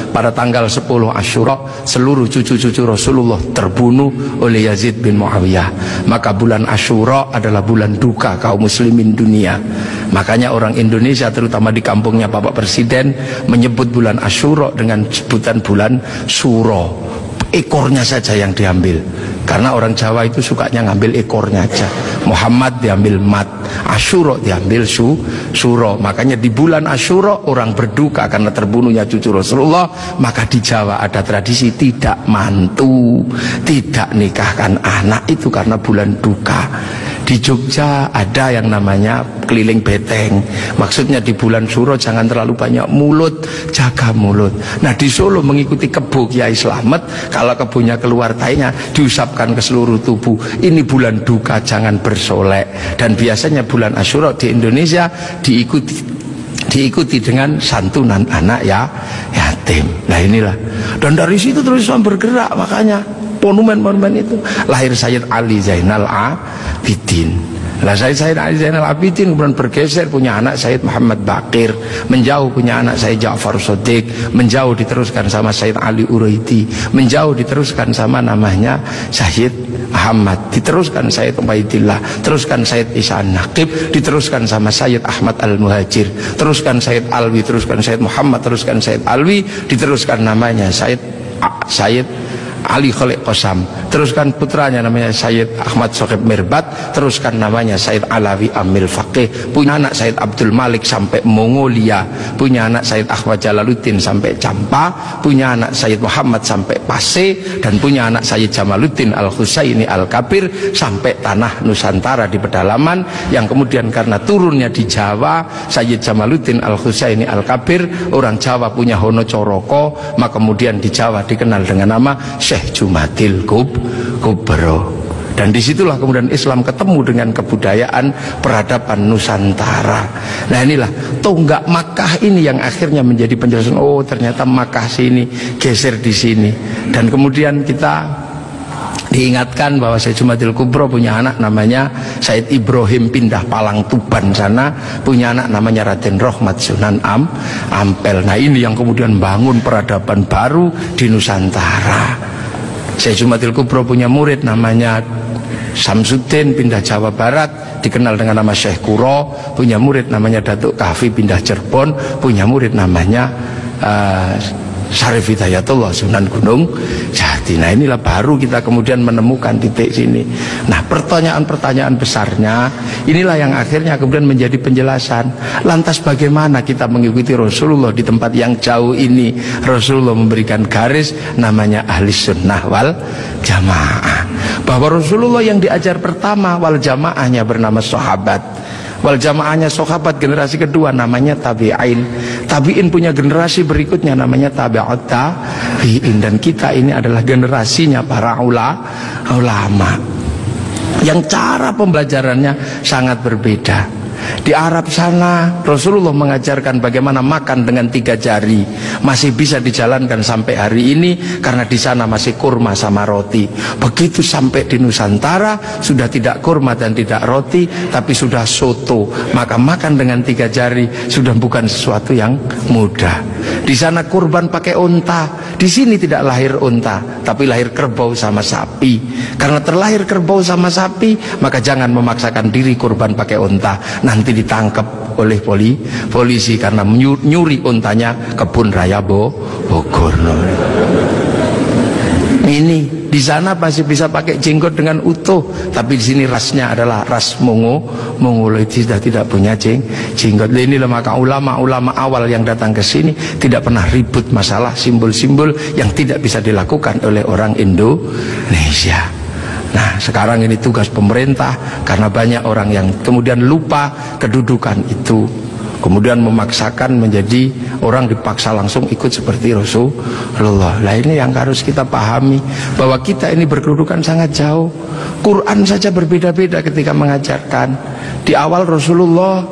Pada tanggal 10 Asyura seluruh cucu-cucu Rasulullah terbunuh oleh Yazid bin Muawiyah. Maka bulan Asyura adalah bulan duka kaum muslimin dunia. Makanya orang Indonesia terutama di kampungnya Bapak Presiden menyebut bulan Asyura dengan sebutan bulan Suro. Ekornya saja yang diambil, karena orang Jawa itu sukanya ngambil ekornya aja. Muhammad diambil mat, Asyura diambil suro. Makanya di bulan Asyura orang berduka karena terbunuhnya cucu Rasulullah. Maka di Jawa ada tradisi tidak mantu, tidak nikahkan anak, itu karena bulan duka. Di Jogja ada yang namanya keliling beteng. Maksudnya di bulan Suro jangan terlalu banyak mulut, jaga mulut. Nah di Solo mengikuti kebo Kiai Slamet, kalau kebonya keluar tainya diusapkan ke seluruh tubuh. Ini bulan duka, jangan bersolek. Dan biasanya bulan Asyura di Indonesia diikuti dengan santunan anak yatim. Nah inilah. Dan dari situ terus bergerak, makanya monumen-monumen itu lahir Sayyid Ali Zainal Abidin. Nah Sayyid Ali Zainal Abidin kemudian bergeser, punya anak Sayyid Muhammad Baqir, menjauh punya anak Sayyid Ja'far Shadiq, menjauh diteruskan sama Sayyid Ali Uraidi, menjauh diteruskan sama namanya Sayyid Ahmad, diteruskan Sayyid Ubaidillah, teruskan Sayyid Isa Naqib, diteruskan sama Sayyid Ahmad Al-Muhajir, teruskan Sayyid Alwi, teruskan Sayyid Muhammad, teruskan Sayyid Alwi, diteruskan namanya Sayyid Ali Khalid Qasam, teruskan putranya namanya Sayyid Ahmad Sohib Mirbat, teruskan namanya Sayyid Alawi Amil Faqih, punya anak Sayyid Abdul Malik sampai Mongolia, punya anak Sayyid Ahmad Jalaluddin sampai Campa, punya anak Sayyid Muhammad sampai Pase, dan punya anak Sayyid Jamaluddin Al-Husaini Al-Kabir sampai tanah Nusantara di pedalaman, yang kemudian karena turunnya di Jawa, Sayyid Jamaluddin Al-Husaini Al-Kabir, orang Jawa punya Hono Coroko, maka kemudian di Jawa dikenal dengan nama Syekh Jumadil Kubro. Dan disitulah kemudian Islam ketemu dengan kebudayaan peradaban Nusantara. Nah inilah tonggak Makkah ini yang akhirnya menjadi penjelasan, oh ternyata Makkah sini geser di sini. Dan kemudian kita diingatkan bahwa Syekh Jumadil Kubro punya anak namanya Said Ibrahim pindah Palang Tuban sana, punya anak namanya Raden Rohmat Sunan Ampel. Nah ini yang kemudian bangun peradaban baru di Nusantara. Syekh Jumadil Kubro punya murid namanya Samsuddin pindah Jawa Barat, dikenal dengan nama Syekh Kuro, punya murid namanya Datuk Kahfi pindah Cirebon, punya murid namanya Syarif Hidayatullah Sunan Gunung Jati. Nah inilah baru kita kemudian menemukan titik sini. Nah pertanyaan-pertanyaan besarnya inilah yang akhirnya kemudian menjadi penjelasan. Lantas bagaimana kita mengikuti Rasulullah di tempat yang jauh ini? Rasulullah memberikan garis namanya ahli sunnah wal jamaah, bahwa Rasulullah yang diajar pertama wal jamaahnya bernama sahabat, wal jamaahnya sahabat generasi kedua namanya tabi'in, tabi'in punya generasi berikutnya namanya tabi'ut tabi'in, dan kita ini adalah generasinya para ulama yang cara pembelajarannya sangat berbeda. Di Arab sana Rasulullah mengajarkan bagaimana makan dengan 3 jari, masih bisa dijalankan sampai hari ini karena di sana masih kurma sama roti. Begitu sampai di Nusantara sudah tidak kurma dan tidak roti, tapi sudah soto. Maka makan dengan 3 jari sudah bukan sesuatu yang mudah. Di sana kurban pakai unta, di sini tidak lahir unta, tapi lahir kerbau sama sapi. Karena terlahir kerbau sama sapi, maka jangan memaksakan diri kurban pakai unta, nanti ditangkap oleh polisi karena nyuri untanya Kebun Raya Bogor. Ini di sana masih bisa pakai jenggot dengan utuh, tapi di sini rasnya adalah ras Mongoloid, sudah tidak punya jenggot. Inilah maka ulama-ulama awal yang datang ke sini tidak pernah ribut masalah simbol-simbol yang tidak bisa dilakukan oleh orang Indonesia. Nah sekarang ini tugas pemerintah, karena banyak orang yang kemudian lupa kedudukan itu, kemudian memaksakan menjadi orang dipaksa langsung ikut seperti Rasulullah. Nah ini yang harus kita pahami, bahwa kita ini berkedudukan sangat jauh. Quran saja berbeda-beda ketika mengajarkan. Di awal Rasulullah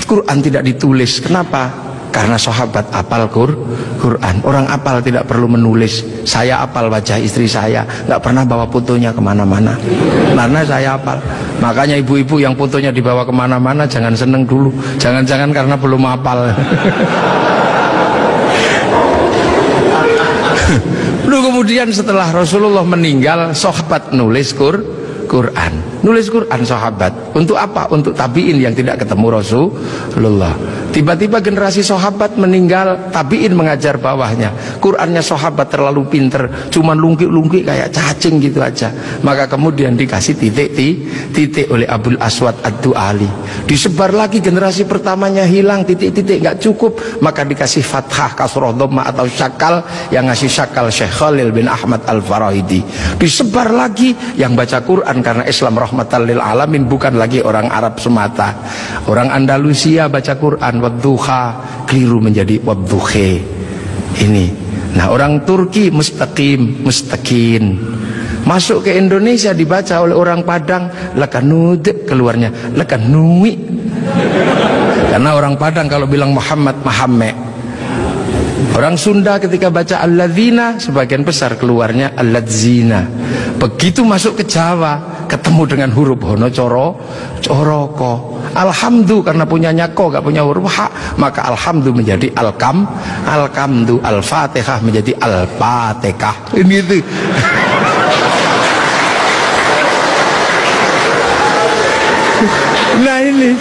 Quran tidak ditulis. Kenapa? Karena sahabat apal Quran. Orang apal tidak perlu menulis. Saya apal wajah istri saya, nggak pernah bawa fotonya kemana-mana, karena saya apal. Makanya ibu-ibu yang fotonya dibawa kemana-mana jangan seneng dulu. Jangan-jangan karena belum apal. kemudian setelah Rasulullah meninggal, sahabat nulis Quran. Nulis Quran sahabat. Untuk apa? Untuk tabiin yang tidak ketemu Rasulullah. Tiba-tiba generasi sahabat meninggal, tabiin mengajar bawahnya. Qurannya sahabat terlalu pinter, cuman lungkik-lungkik kayak cacing gitu aja. Maka kemudian dikasih titik oleh Abul Aswad Ad-Du'ali. Disebar lagi, generasi pertamanya hilang, titik-titik nggak cukup, maka dikasih fathah, kasroh, dhammah atau syakal. Yang ngasih syakal Syekh Khalil bin Ahmad Al-Farahidi. Disebar lagi, yang baca Quran karena Islam rahmatan lil alamin, bukan lagi orang Arab semata. Orang Andalusia baca Quran wadduha, keliru menjadi wadduhe. Ini. Nah, orang Turki mustaqim, mustaqin. Masuk ke Indonesia dibaca oleh orang Padang lakanud, keluarnya lakanui. Karena orang Padang kalau bilang Muhammad, Muhammad. Orang Sunda ketika baca alladzina, sebagian besar keluarnya alladzina. Begitu masuk ke Jawa, ketemu dengan huruf hono coroko. Alhamdu karena punyanya ko, gak punya huruf ha, maka alhamdu menjadi alkamdu, al-fatihah menjadi al-fatihah. Ini itu. Nah ini,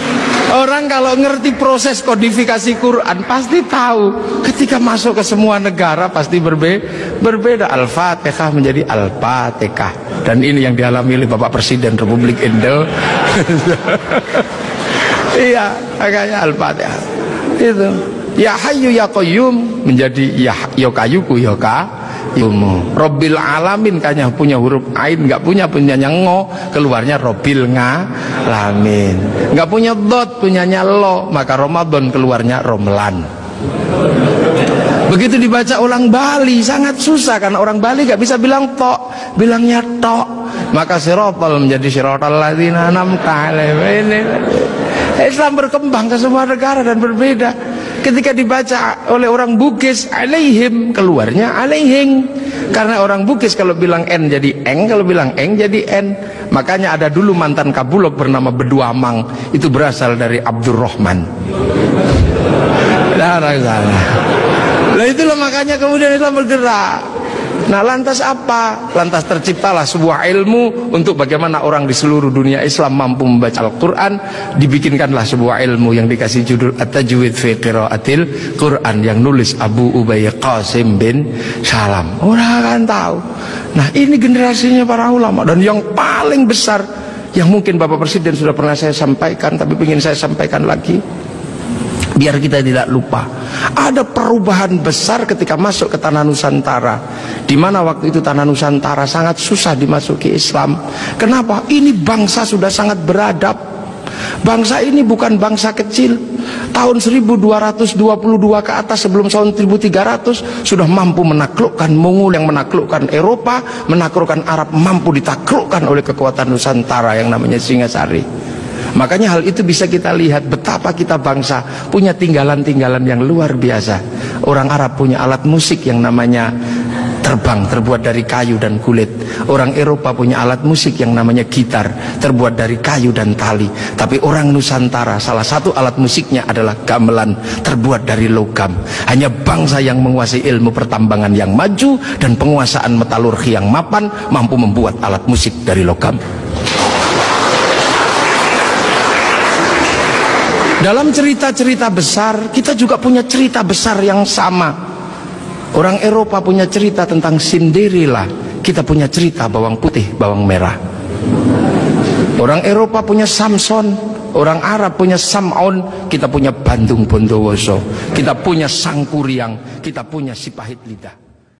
orang kalau ngerti proses kodifikasi Quran pasti tahu. Ketika masuk ke semua negara pasti berbeda. Al-Fatihah menjadi Al-Fatihah. Dan ini yang dialami oleh Bapak Presiden Republik Indonesia. Iya, makanya Al-Fatihah. Itu. Ya Hayyu Ya Qayyum menjadi Ya Kayuku Ya Qayyum. Robbil Alamin kayaknya punya huruf ain, nggak punyanya ngo, keluarnya Robbil Ngalamin. Nggak punya dot, punyanya lo, maka Ramadan keluarnya Romlan. Begitu dibaca orang Bali sangat susah karena orang Bali nggak bisa bilang tok, bilangnya tok. Maka sirotol menjadi sirotol ladzina an'amta alaihim. Islam berkembang ke semua negara dan berbeda. Ketika dibaca oleh orang Bugis alaihim, keluarnya alaihing. Karena orang Bugis kalau bilang n jadi eng, kalau bilang eng jadi n. Makanya ada dulu mantan Kabulok bernama Beduamang, itu berasal dari Abdurrahman. Nah itulah makanya kemudian Islam bergerak. Nah lantas apa? Lantas terciptalah sebuah ilmu untuk bagaimana orang di seluruh dunia Islam mampu membaca Al-Quran. Dibikinkanlah sebuah ilmu yang dikasih judul At-Tajwid fi Qiraatil Quran, yang nulis Abu Ubay Qasim bin Salam. Orang akan tahu. Nah ini generasinya para ulama. Dan yang paling besar, yang mungkin Bapak Presiden sudah pernah saya sampaikan, tapi ingin saya sampaikan lagi biar kita tidak lupa. Ada perubahan besar ketika masuk ke tanah Nusantara, di mana waktu itu tanah Nusantara sangat susah dimasuki Islam. Kenapa? Ini bangsa sudah sangat beradab. Bangsa ini bukan bangsa kecil. Tahun 1222 ke atas, sebelum tahun 1300 sudah mampu menaklukkan Mongol yang menaklukkan Eropa, menaklukkan Arab, mampu ditaklukkan oleh kekuatan Nusantara yang namanya Singasari. Makanya hal itu bisa kita lihat betapa kita bangsa punya tinggalan-tinggalan yang luar biasa. Orang Arab punya alat musik yang namanya terbang, terbuat dari kayu dan kulit. Orang Eropa punya alat musik yang namanya gitar, terbuat dari kayu dan tali. Tapi orang Nusantara salah satu alat musiknya adalah gamelan, terbuat dari logam. Hanya bangsa yang menguasai ilmu pertambangan yang maju dan penguasaan metalurgi yang mapan mampu membuat alat musik dari logam. Dalam cerita-cerita besar, kita juga punya cerita besar yang sama. Orang Eropa punya cerita tentang Cinderella, kita punya cerita bawang putih, bawang merah. Orang Eropa punya Samson, orang Arab punya Sam'on, kita punya Bandung Bondowoso, kita punya Sangkuriang, kita punya Sipahit Lidah.